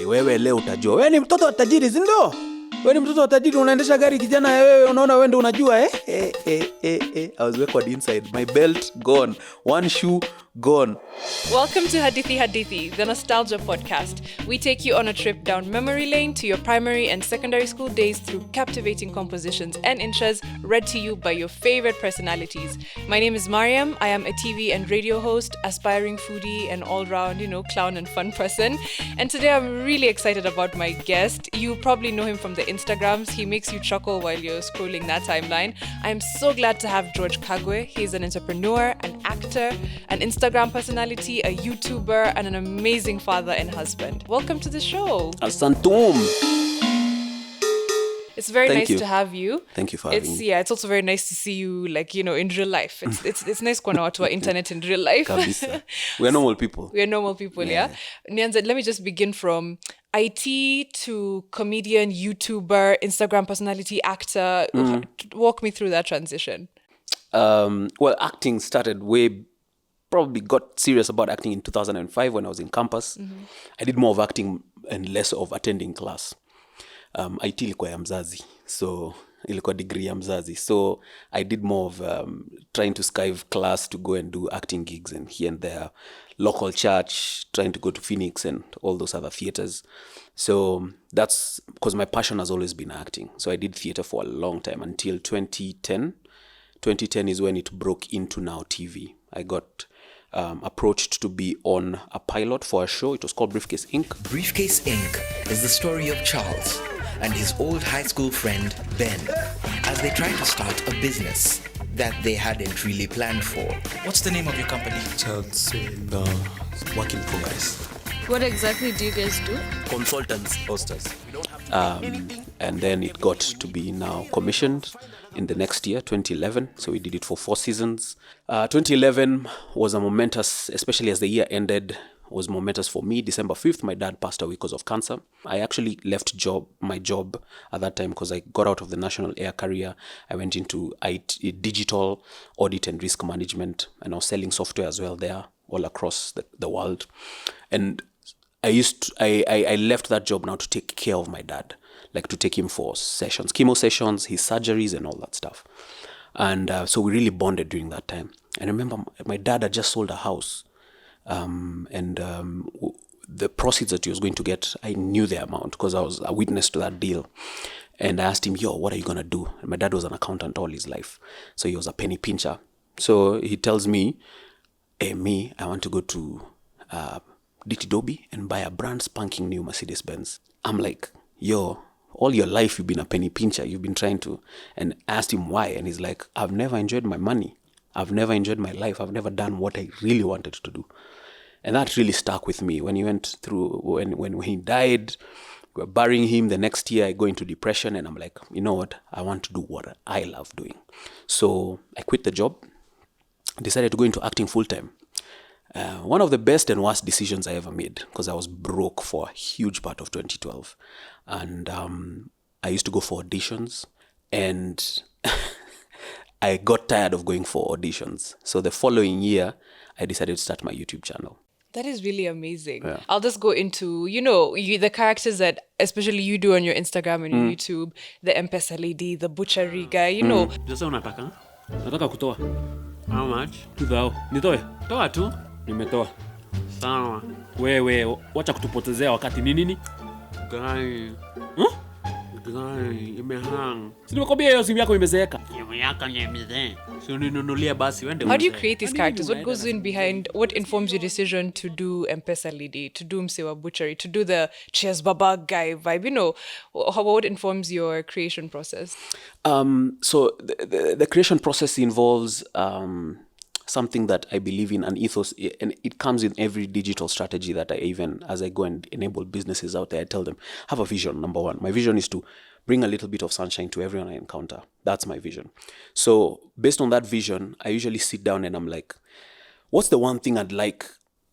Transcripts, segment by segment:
wewe leo utajua. Wewe ni mtoto wa tajiri, si ndio? Wewe ni mtoto wa tajiri, unaendesha gari kijana, wewe unaona wewe ndio unajua I was awkward inside. My belt gone, one shoe gone. Welcome to Hadithi, the nostalgia podcast. We take you on a trip down memory lane to your primary and secondary school days through captivating compositions and inshas read to you by your favorite personalities. My name is Mariam. I am a TV and radio host, aspiring foodie, and all-round, clown and fun person. And today I'm really excited about my guest. You probably know him from the Instagrams. He makes you chuckle while you're scrolling that timeline. I'm so glad to have George Kagwe. He's an entrepreneur, an actor, an Instagram personality, a YouTuber, and an amazing father and husband. Welcome to the show. Asantum. It's very nice to have you. Thank you for having me. Yeah, it's also very nice to see you, in real life. It's nice kuona watu wa internet in real life. Kabisa. We are normal people. Yeah. Nyanza, let me just begin from IT to comedian, YouTuber, Instagram personality, actor. Walk me through that transition. Well, acting started probably got serious about acting in 2005 when I was in campus. I did more of acting and less of attending class. IT ilikuwa ya mzazi, so ilikuwa degree ya mzazi. So I did more of trying to skive class to go and do acting gigs and here and there. Local church, trying to go to Phoenix and all those other theaters. So that's because my passion has always been acting. So I did theater for a long time until 2010. 2010 is when it broke into Now TV. I got approached to be on a pilot for a show. It was called Briefcase Inc. Briefcase Inc. is the story of Charles and his old high school friend Ben as they try to start a business that they hadn't really planned for. What's the name of your company? Charles, work in progress. What exactly do you guys do? Consultants, hosters. And then it got to be now commissioned in the next year, 2011. So we did it for 4 seasons. 2011 was a momentous, especially as the year ended, was momentous for me. December 5th, my dad passed away because of cancer. I actually left my job at that time because I got out of the national air carrier. I went into IT, digital audit and risk management, and I was selling software as well there all across the world. And I left that job now to take care of my dad, like to take him for sessions, chemo sessions, his surgeries and all that stuff. And so we really bonded during that time. And I remember my dad had just sold a house. The proceeds that he was going to get, I knew the amount because I was a witness to that deal. And I asked him, what are you going to do? And my dad was an accountant all his life. So he was a penny pincher. So he tells me, I want to go to Ditidobi and buy a brand spanking new Mercedes-Benz. I'm like, all your life you've been a penny pincher. You've been trying to, and asked him why. And he's like, I've never enjoyed my money. I've never enjoyed my life. I've never done what I really wanted to do. And that really stuck with me. When he went through, when he died, we were burying him. The next year I go into depression and I'm like, you know what? I want to do what I love doing. So I quit the job, decided to go into acting full time. One of the best and worst decisions I ever made because I was broke for a huge part of 2012. And I used to go for auditions and I got tired of going for auditions. So the following year, I decided to start my YouTube channel. That is really amazing. Yeah. I'll just go into, the characters that especially you do on your Instagram and your YouTube, the M-Pesa lady, the butchery guy, Sasa unataka? Nataka kutoa. How much? 2,000. Nitoe? Toa tu. Nimetoa. Sawa. Wewe, wacha kutupotezea wakati ni nini? Guy. Guy, imehang. Si nimekwambia hiyo simu yako imezeeka. Simu yako ni mzee. Si ninunulie basi wende. How do you create these characters? What goes in behind, what informs your decision to do M-Pesa lady, to do Msewa butchery, to do the Cheers Baba guy vibe? What informs your creation process? So the creation process involves something that I believe in, an ethos, and it comes in every digital strategy that as I go and enable businesses out there, I tell them, have a vision, number one. My vision is to bring a little bit of sunshine to everyone I encounter. That's my vision. So based on that vision, I usually sit down and I'm like, what's the one thing I'd like?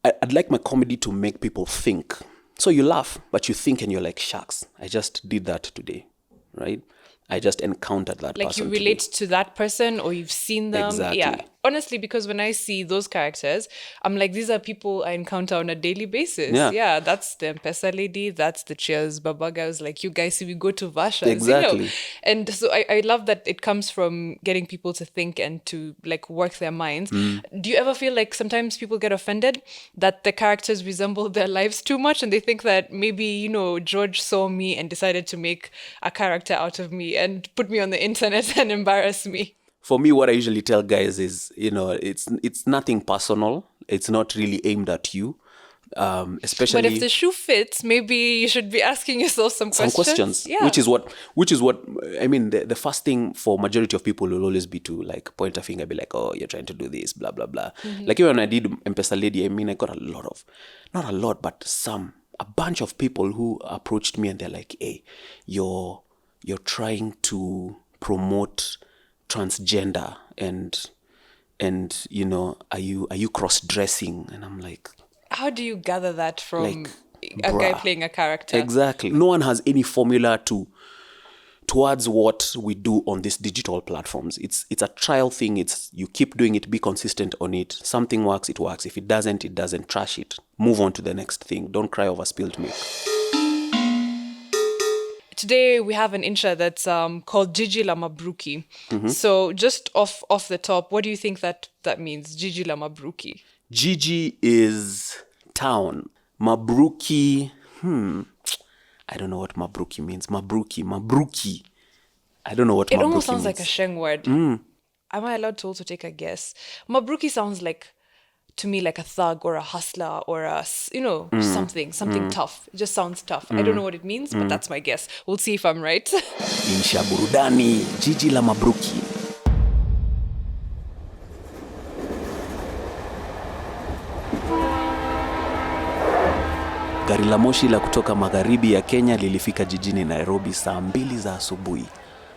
I'd like my comedy to make people think. So you laugh, but you think and you're like, shucks, I just did that today, right? I just encountered that person. Like you relate to that person or you've seen them. Exactly. Yeah. honestly, because when I see those characters, I'm like, these are people I encounter on a daily basis. Yeah. That's the M-Pesa lady, that's the Cheers Baba guys. Like, you guys see, we go to Vashas, Exactly. And so I love that it comes from getting people to think and to like work their minds. Do you ever feel like sometimes people get offended that the characters resemble their lives too much, and they think that maybe, George saw me and decided to make a character out of me and put me on the internet and embarrass me? For me, what I usually tell guys is, it's nothing personal. It's not really aimed at you. Especially, but if the shoe fits, maybe you should be asking yourself some questions. Yeah. Which is what I mean. The first thing for majority of people will always be to like point a finger, be like, oh, you're trying to do this, blah blah blah. Like even when I did M-Pesa Lady, I mean, I got not a lot, but a bunch of people who approached me and they're like, hey, you're trying to promote transgender and are you cross-dressing? And I'm like, how do you gather that from like, a guy playing a character? Exactly. No one has any formula towards what we do on these digital platforms. It's a trial thing. It's you keep doing it, be consistent on it. Something works, it works. If it doesn't, it doesn't. Trash it. Move on to the next thing. Don't cry over spilled milk. Today we have an insha that's called Jiji la Mabruki. So just off the top, what do you think that means? Jiji la Mabruki. Jiji is town. Mabruki, I don't know what Mabruki means. Mabruki. I don't know what Mabruki means. It almost sounds like a Sheng word. Am I allowed to also take a guess? Mabruki sounds like, to me, like a thug or a hustler or a, something tough. It just sounds tough. I don't know what it means, but that's my guess. We'll see if I'm right. Insha burudani, Jiji la Mabruki. Gari la moshi la kutoka magharibi ya Kenya lilifika jijini Nairobi saa 2 za asubuhi.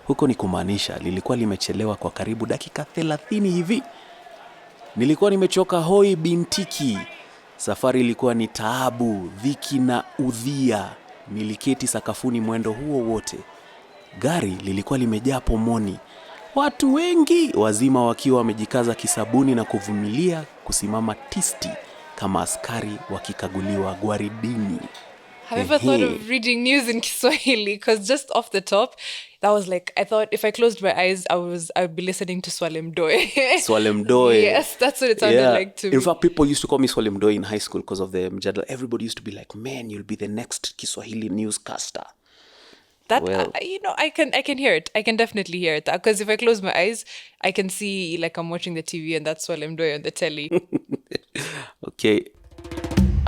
Huko ni kumaanisha lilikuwa limechelewa kwa karibu dakika 30 hivi. Nilikuwa nimechoka hoi bintiki. Safari ilikuwa ni taabu, dhiki na udhia. Niliketi sakafuni mwendo huo wote. Gari lilikuwa limejaa pomoni. Watu wengi wazima wakiwa wamejikaza kisabuni na kuvumilia kusimama tisti kama askari wakikaguliwa gwaridini. Have you ever thought of reading news in Kiswahili? Because just off the top, that was like, I thought if I closed my eyes, I'd be listening to Swalemdoe. Swalemdoe. Yes, that's what it sounded like to me. In fact, people used to call me Swalemdoe in high school because of the mjadala. Everybody used to be like, man, you'll be the next Kiswahili newscaster. That, I can hear it. I can definitely hear it. Because if I close my eyes, I can see like I'm watching the TV and that's Swalemdoe on the telly. Okay.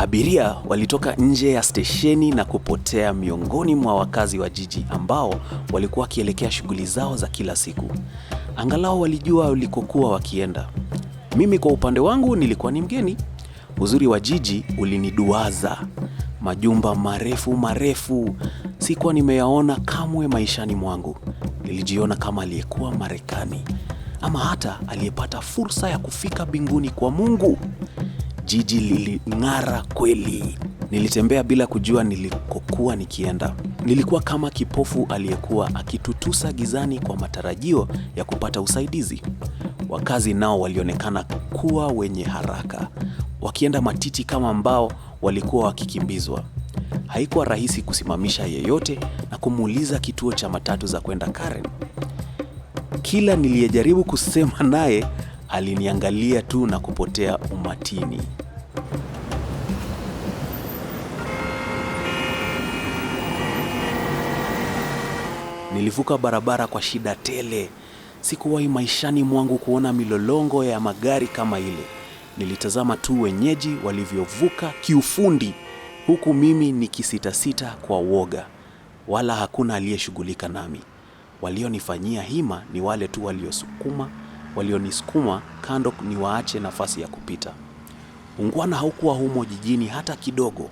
Abiria walitoka nje ya stesheni na kupotea miongoni mwa wakazi wa jiji ambao walikuwa wakielekea shughuli zao za kila siku. Angalau walijua walikokuwa wakienda. Mimi kwa upande wangu nilikuwa ni mgeni. Uzuri wa jiji uliniduaza. Majumba marefu. Sikuwa nimeyaona kamwe maishani mwangu. Nilijiona kama aliyekuwa Marekani. Ama hata aliyepata fursa ya kufika mbinguni kwa Mungu. Jiji liling'ara kweli. Nilitembea bila kujua nilikokuwa nikienda. Nilikuwa kama kipofu aliyekuwa akitutusa gizani kwa matarajio ya kupata usaidizi. Wakazi nao walionekana kuwa wenye haraka, wakienda matiti kama ambao walikuwa wakikimbizwa. Haikuwa rahisi kusimamisha yeyote na kumuuliza kituo cha matatu za kwenda Karen. Kila niliyejaribu kusema naye aliniangalia tu na kupotea umatini. Nilivuka barabara kwa shida tele. Sikuwahi maishani mwangu kuona milolongo ya magari kama ile. Nilitazama tu wenyeji walivyovuka kiufundi, huku mimi nikisitasita kwa woga. Wala hakuna aliyeshughulika nami. Walionifanyia hima ni wale tu walionisukuma kando niwaache nafasi ya kupita. Ungwana haukuwa humo jijini hata kidogo.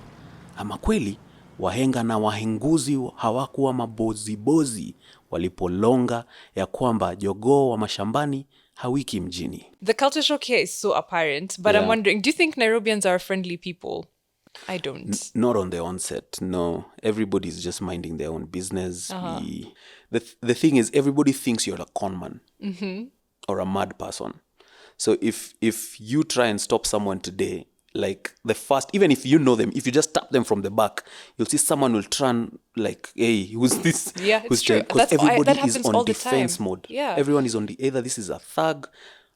Ama kweli, wahenga na wahenguzi hawakuwa mabozibozi walipolonga ya kwamba jogoo wa mashambani hawiki mjini. The culture shock here is so apparent, but I'm wondering, do you think Nairobians are friendly people? I don't. Not on the onset, no. Everybody's just minding their own business. The thing is, everybody thinks you're a con man or a mad person. So if you try and stop someone today, like the first, even if you know them, if you just tap them from the back, you'll see someone will turn like, hey, who's this? Yeah, it's true. Because That everybody is happens all on the defense time. mode. Yeah. Everyone is on either this is a thug.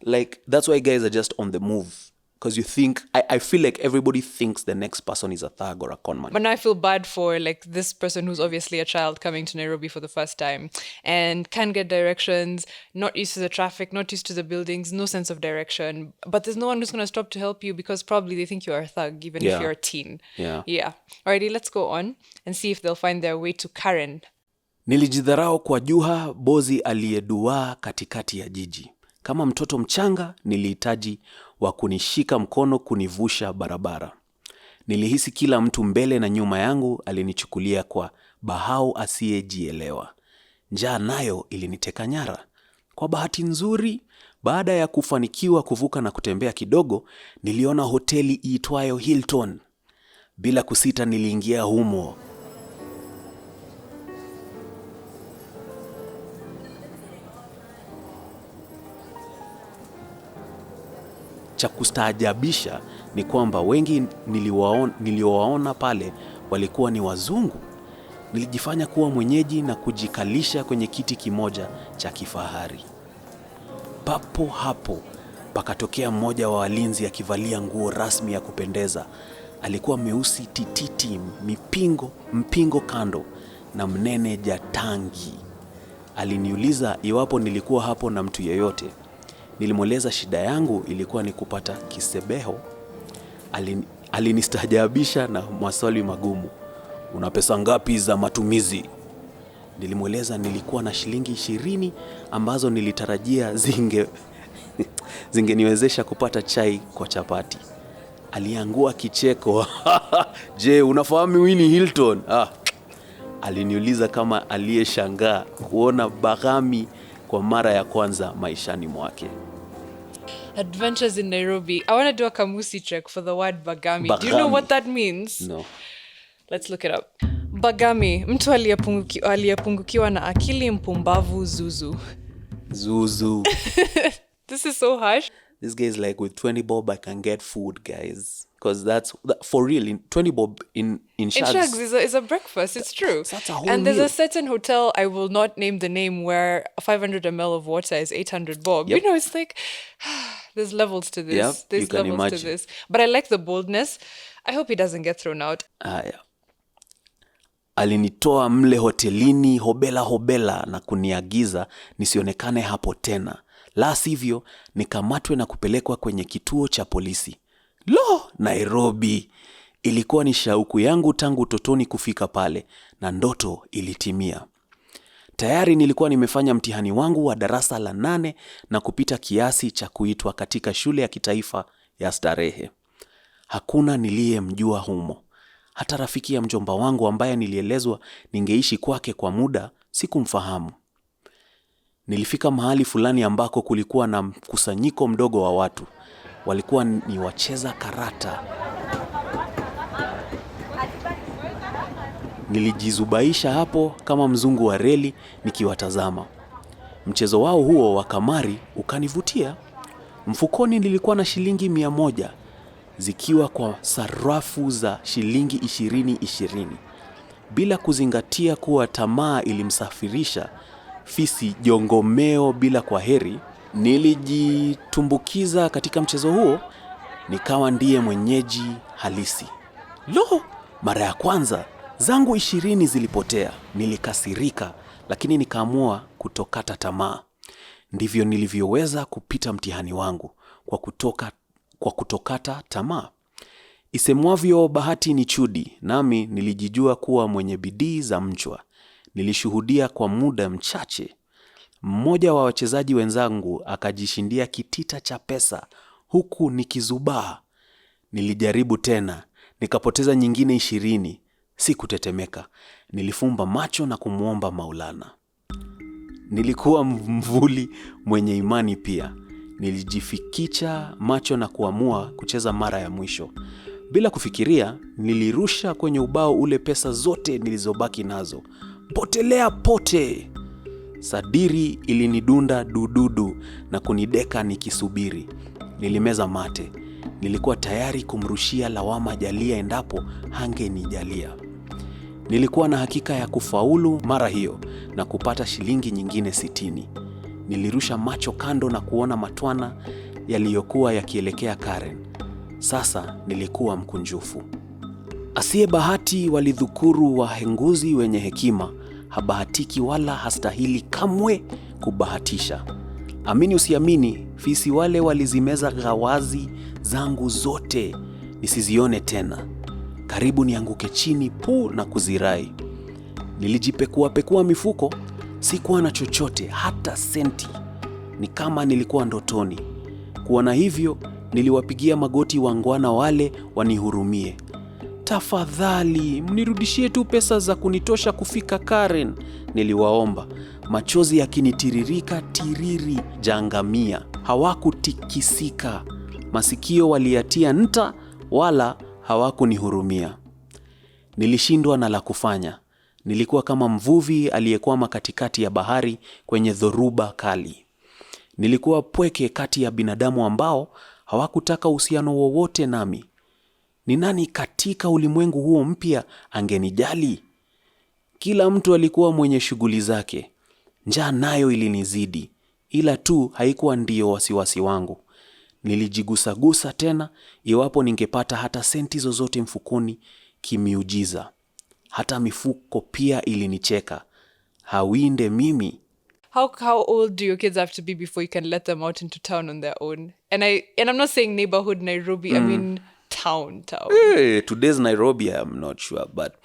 Like, that's why guys are just on the move. Because you think, I feel like everybody thinks the next person is a thug or a con man. But now I feel bad for like this person who's obviously a child coming to Nairobi for the first time and can't get directions, not used to the traffic, not used to the buildings, no sense of direction. But there's no one who's going to stop to help you because probably they think you're a thug, even if Yeah. you're a teen. Yeah. Yeah. Alrighty, let's go on and see if they'll find their way to Karen. Nilijidharau kwa juha bozi aliyeduaa katikati ya jiji. Kama mtoto mchanga, nilihitaji wa kunishika mkono kunivusha barabara. Nilihisi kila mtu mbele na nyuma yangu alinichukulia kwa bahau asiyejielewa. Njaa nayo iliniteka nyara. Kwa bahati nzuri, baada ya kufanikiwa kuvuka na kutembea kidogo, niliona hoteli iitwayo Hilton. Bila kusita niliingia humo. Cha kustaajabisha ni kwamba wengi niliowaona pale walikuwa ni wazungu. Nilijifanya kuwa mwenyeji na kujikalisha kwenye kiti kimoja cha kifahari. Papo hapo pakatokea mmoja wa walinzi akivalia nguo rasmi ya kupendeza. Alikuwa meusi tititi, mpingo kando na mnene jatangi. Aliniuliza iwapo nilikuwa hapo na mtu yeyote. Nilimweleza shida yangu ilikuwa ni kupata kisebeho. Alinistaajabisha na maswali magumu. Una pesa ngapi za matumizi? Nilimweleza nilikuwa na shilingi 20 ambazo nilitarajia zingeniwezesha kupata chai kwa chapati. Aliangua kicheko. Je, unafahamu Winnie Hilton? Aliniuliza kama aliyeshangaa kuona Bagami kwa mara ya kwanza maishani mwake. Adventures in Nairobi. I want to do a kamusi check for the word Bagami. Do you know Bagami. what that means? No. Let's look it up. Bagami, mtu aliyepungukiwa na akili mpumbavu zuzu. Zuzu. This is so harsh. This guy is like, with 20 bob I can get food, guys. Because that's for real. In 20 bob in Shags Shags is a breakfast. It's true. That's a whole and there's meal. a certain hotel, I will not name the name, where 500 ml of water is 800 bob. Yep. You know, it's like, there's levels to this. Yep, There's you can levels imagine. to this. But I like the boldness. I hope he doesn't get thrown out. Haya. Alinitoa mle hotelini hobela na kuniagiza nisionekane hapo tena. La sivyo nikamatwe na kupelekwa kwenye kituo cha polisi. Lo, Nairobi! Ilikuwa ni shauku yangu tangu utotoni kufika pale na ndoto ilitimia. Tayari nilikuwa nimefanya mtihani wangu wa darasa la 8 na kupita kiasi cha kuitwa katika shule ya kitaifa ya starehe. Hakuna niliyemjua humo. Hata rafiki ya mjomba wangu ambaye nilielezwa ningeishi kwake kwa muda sikumfahamu. Nilifika mahali fulani ambako kulikuwa na mkusanyiko mdogo wa watu. Walikuwa ni wacheza karata. Nilijizubaisha hapo kama mzungu wa reli nikiwatazama. Mchezo wao huo wa kamari ukanivutia. Mfukoni nilikuwa na shilingi 100 zikiwa kwa sarafu za shilingi 20. Bila kuzingatia kuwa tamaa ilimsafirisha fisi jongomeo bila kwa heri, nilijitumbukiza katika mchezo huo, nikawa ndiye mwenyeji halisi. Lo, mara ya kwanza zangu 20 zilipotea. Nilikasirika, lakini nikaamua kutokata tamaa. Ndivyo nilivyoweza kupita mtihani wangu kwa kutokata tamaa. Isemwavyo bahati ni chudi, nami nilijijua kuwa mwenye bidii za mchwa. Nilishuhudia kwa muda mchache. Mmoja wa wachezaji wenzangu akajishindia kitita cha pesa huku nikizubaa. Nilijaribu tena, nikapoteza nyingine 20. Sikutetemeka. Nilifumba macho na kumuomba Maulana. Nilikuwa mvuli mwenye imani pia. Nilijifikicha macho na kuamua kucheza mara ya mwisho. Bila kufikiria, nilirusha kwenye ubao ule pesa zote nilizobaki nazo. Potelea pote! Sadiri ilinidunda dududu na kunideka nikisubiri. Nilimeza mate. Nilikuwa tayari kumrushia lawama jalia endapo hangenijalia. Nilikuwa na hakika ya kufaulu mara hiyo na kupata shilingi nyingine 60. Nilirusha macho kando na kuona matwana yaliyokuwa yakielekea Karen. Sasa nilikuwa mkunjufu. Asiye bahati walidhukuru wahenguzi wenye hekima, habahatiki wala hastahili kamwe kubahatisha. Amini usiamini, fisi wale walizimeza ghawazi zangu zote nisizione tena. Karibu nianguke chini na kuzirai. Nilijipekua mifuko, sikuwa na chochote hata senti. Ni kama nilikuwa ndotoni. Kuona hivyo, niliwapigia magoti wangwana wale wanihurumie. Tafadhali, mnirudishie tu pesa za kunitosha kufika Karen, niliwaomba. Machozi yakinitiririka tiriri jangamia. Hawakutikisika. Masikio waliyatia nta wala hawakunihurumia. Nilishindwa na la kufanya. Nilikuwa kama mvuvi aliyekwama katikati ya bahari kwenye dhoruba kali. Nilikuwa pweke kati ya binadamu ambao hawakutaka uhusiano wowote nami. Ni nani katika ulimwengu huo mpya angenijali? Kila mtu alikuwa mwenye shughuli zake. Njaa nayo ilinizidi, ila tu haikuwa ndio wasiwasi wangu. Nilijigusagusa tena iwapo ningepata hata senti zozote mfukoni kimiujiza. Hata mifuko pia ilinicheka. Hawinde mimi. How old do your kids have to be before you can let them out into town on their own? And I'm not saying neighborhood Nairobi, I mean town. Hey, today's Nairobi, I'm not sure, but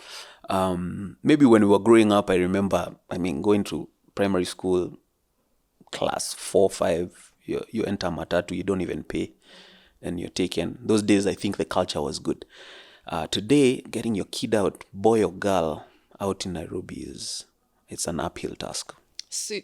maybe when we were growing up, I remember, going to primary school, class 4, 5, you enter matatu, you don't even pay, and you're taken. Those days, I think the culture was good. Today, getting your kid out, boy or girl, out in Nairobi it's an uphill task. So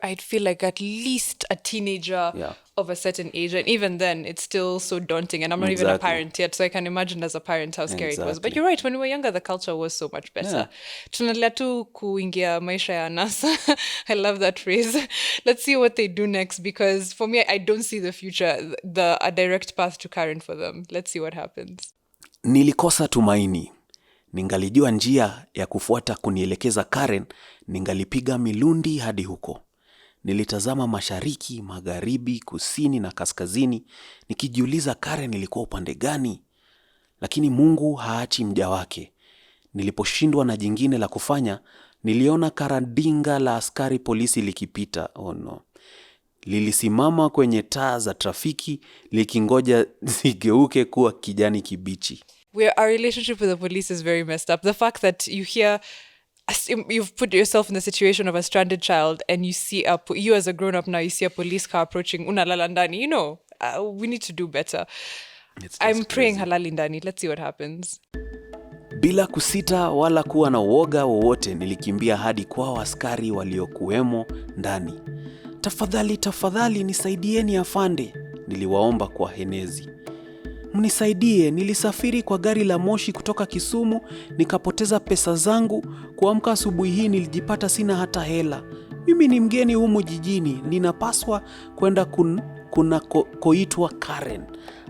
I'd feel like at least a teenager of a certain age, and even then it's still so daunting, and I'm not even a parent yet, so I can imagine as a parent how scary it was. But you're right, when we were younger the culture was so much better. Tunaendelea tu kuingia maisha ya anasa. I love that phrase. Let's see what they do next, because for me I don't see the future, a direct path to Karen for them. Let's see what happens. Nilikosa tumaini. Ningalijua njia ya kufuata kunielekeza Karen, ningalipiga milundi hadi huko. Nilitazama mashariki, magharibi, kusini na kaskazini, nikijiuliza Karen ilikuwa upande gani. Lakini Mungu haachi mja wake. Niliposhindwa na jingine la kufanya, niliona karadinga la askari polisi likipita. Oh no. Lilisimama kwenye taa za trafiki, likingoja zigeuke kuwa kijani kibichi. Our relationship with the police is very messed up. The fact that you've put yourself in the situation of a stranded child, and you see you as a grown-up now, you see a police car approaching, unalala ndani. We need to do better. I'm praying halali ndani. Let's see what happens. Bila kusita wala kuwa na uoga wowote, nilikimbia hadi kwa askari waliokuwemo ndani. Tafadhali nisaidieni afande, niliwaomba kwa henezi. Mnisaidie, nilisafiri kwa gari la moshi kutoka Kisumu, nikapoteza pesa zangu. Kuamka asubuhi hii nilijipata sina hata hela. Mimi ni mgeni humu jijini, ninapaswa kwenda koitwa Karen,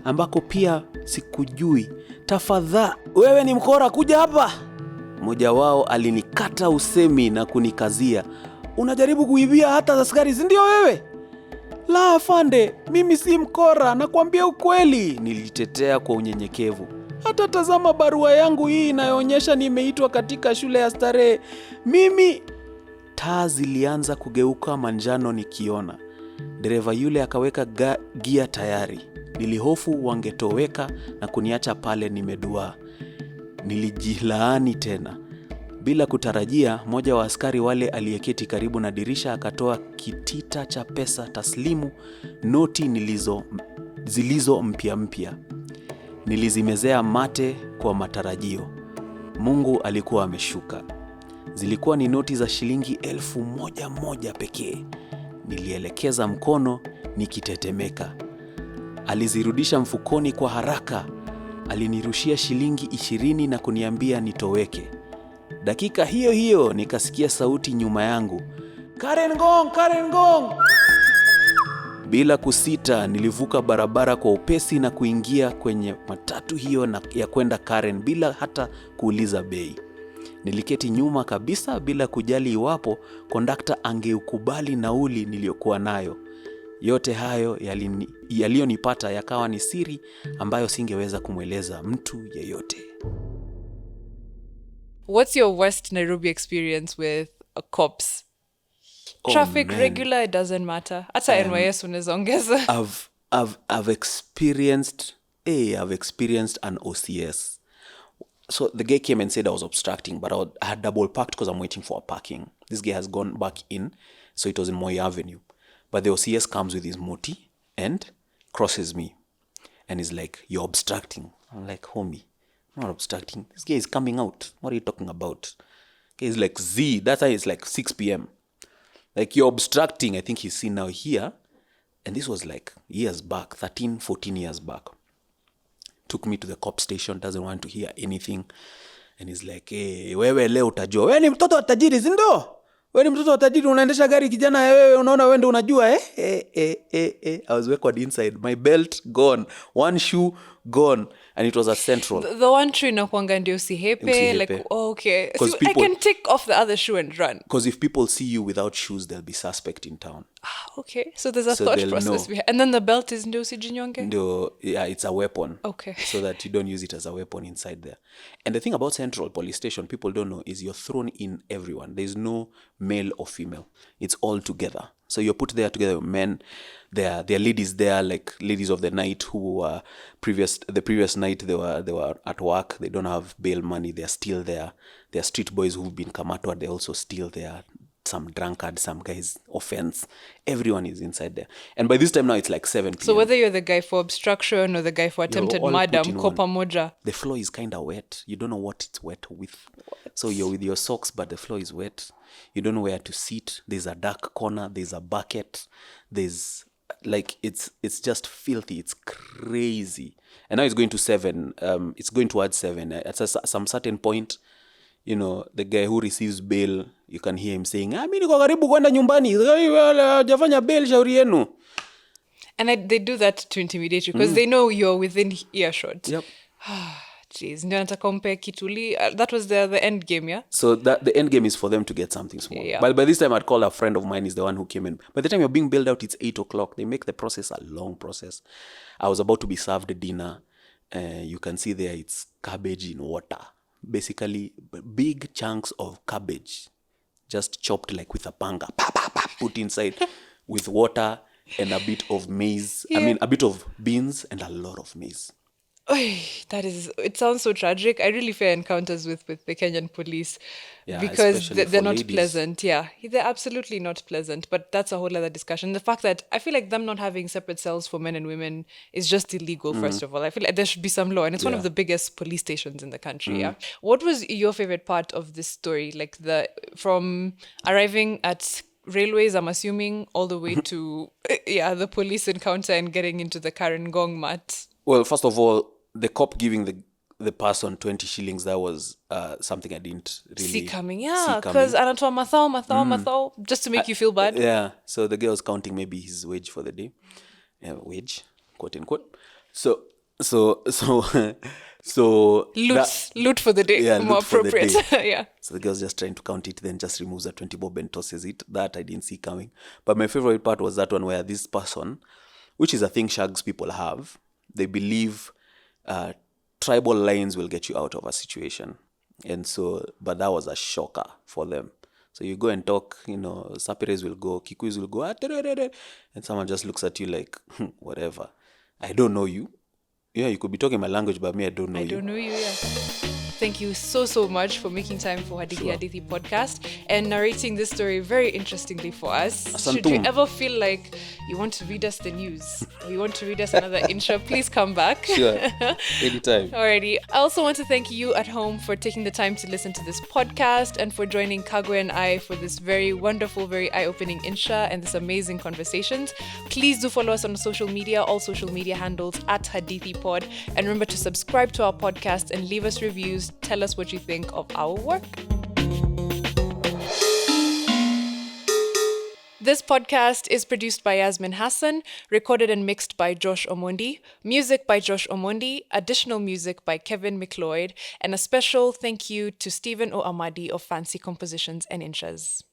ambako pia sikujui. Tafadhali, wewe ni mkora, kuja hapa. Mmoja wao alinikata usemi na kunikazia. Unajaribu kuibia hata askari, si ndio wewe? La afande, mimi si mkora, nakwambia ukweli, nilitetea kwa unyenyekevu. Hata tazama barua yangu hii inayoonyesha nimeitwa katika shule ya starehe. Mimi. Taa zilianza kugeuka manjano nikiona. Dereva yule akaweka gia tayari. Nilihofu wangetoweka na kuniacha pale nimeduaa. Nilijilaani tena. Bila kutarajia, mmoja wa askari wale aliyeketi karibu na dirisha akatoa kitita cha pesa taslimu, noti zilizo mpya. Nilizimezea mate kwa matarajio. Mungu alikuwa ameshuka. Zilikuwa ni noti za shilingi 1,000 pekee. Nilielekeza mkono nikitetemeka. Alizirudisha mfukoni kwa haraka. Alinirushia shilingi 20 na kuniambia nitoweke. Dakika hiyo nikasikia sauti nyuma yangu. Karen Gong! Bila kusita nilivuka barabara kwa upesi na kuingia kwenye matatu hiyo ya kwenda Karen bila hata kuuliza bei. Niliketi nyuma kabisa bila kujali iwapo kondakta angeukubali nauli niliyokuwa nayo. Yote hayo yaliyonipata yakawa ni siri ambayo singeweza kumweleza mtu yeyote. What's your worst Nairobi experience with cops? Traffic regular, it doesn't matter. Hata NYS unaweza ongeza. I've experienced an OCS. So the guy came and said I was obstructing, but I had double parked because I'm waiting for a parking. This guy has gone back in, so it was in Moi Avenue. But the OCS comes with his moti and crosses me. And he's like, "You're obstructing." I'm like, "Homie, I'm not obstructing. This guy is coming out. What are you talking about?" He's like, "Z." That time it's like 6 p.m. Like, "You're obstructing." I think he's seen now here. And this was like years back, 13, 14 years back. Took me to the cop station, doesn't want to hear anything. And he's like, "Hey, wewe leo utajua. Wewe ni mtoto wa tajiri, si ndio? Wewe ni mtoto wa tajiri, unaendesha gari kijana, wewe unaona wewe ndio unajua I was awkward inside. My belt gone, one shoe gone, and it was at Central. The one shoe inakuanga ndio usihepe. Like, okay. So I can take off the other shoe and run. Because if people see you without shoes, they'll be suspect in town. Okay. So there's a thought process behind. And then the belt is ndio usijinyonge? Ndio, yeah, it's a weapon. Okay. So that you don't use it as a weapon inside there. And the thing about Central Police Station, people don't know, is you're thrown in everyone. There's no male or female. It's all together. So you're put there together with men. There are ladies there, like ladies of the night who were the previous night they were at work. They don't have bail money. They're still there. There are street boys who've been kamatwa. They're also still there. Some drunkard, some guys offense. Everyone is inside there. And by this time now it's like 7 p.m. So whether you're the guy for obstruction or the guy for attempted murder, mkopa moja. The floor is kind of wet. You don't know what it's wet with. So you're with your socks, but the floor is wet. You don't know where to sit. There's a dark corner. There's a bucket. There's like, it's just filthy. It's crazy. And now it's going to 7. It's going towards 7. At some certain point, you know, the guy who receives bail, you can hear him saying, "Mimi niko karibu kwenda nyumbani. Hajafanya bail, shauri yenu." And they do that to intimidate you because they know you're within earshot. Yep. Jeez, ndio nataka umpe kituli. That was the end game, yeah? So the end game is for them to get something small. Yeah. But by this time, I'd call a friend of mine is the one who came in. By the time you're being bailed out, it's 8 o'clock. They make the process a long process. I was about to be served dinner. You can see there it's cabbage in water. Basically, big chunks of cabbage just chopped like with a panga. Put inside with water and a bit of maize. Yeah. I mean, a bit of beans and a lot of maize. It sounds so tragic. I really fear encounters with the Kenyan police because they're not pleasant. Yeah, they're absolutely not pleasant. But that's a whole other discussion. The fact that I feel like them not having separate cells for men and women is just illegal, first of all. I feel like there should be some law. And it's one of the biggest police stations in the country. Yeah. What was your favorite part of this story? Like from arriving at railways, I'm assuming, all the way to the police encounter and getting into the Karen Gong mat? Well, first of all, the cop giving the person 20 shillings, that was something I didn't really see coming. Yeah, because anatoa mathao, just to make you feel bad. Yeah, so the guy was counting maybe his wage for the day. Wage, quote unquote. So loot for the day, more appropriate. Yeah. So the girl's just trying to count it, then just removes the 20 bob and tosses it. That I didn't see coming. But my favorite part was that one where this person, which is a thing shags people have, they believe tribal lines will get you out of a situation. And so, but that was a shocker for them. So you go and talk, you know, Sapires will go, Kikuis will go, and someone just looks at you like, whatever. I don't know you. Yeah, you could be talking my language, but me, I don't know you. I don't know you, yeah. Thank you so much for making time for Hadithi podcast and narrating this story very interestingly for us. Should you ever feel like you want to read us the news or you want to read us another intro, please come back. Sure, anytime. Alrighty. I also want to thank you at home for taking the time to listen to this podcast and for joining Kagwe and I for this very wonderful, very eye-opening insha and this amazing conversations. Please do follow us on social media, all social media handles at Hadithi Pod, and remember to subscribe to our podcast and leave us reviews. Tell us what you think of our work. This podcast is produced by Yasmin Hassan, recorded and mixed by Josh Omondi, music by Josh Omondi, additional music by Kevin McLeod, and a special thank you to Stephen O. Amadi of Fancy Compositions and Inshas.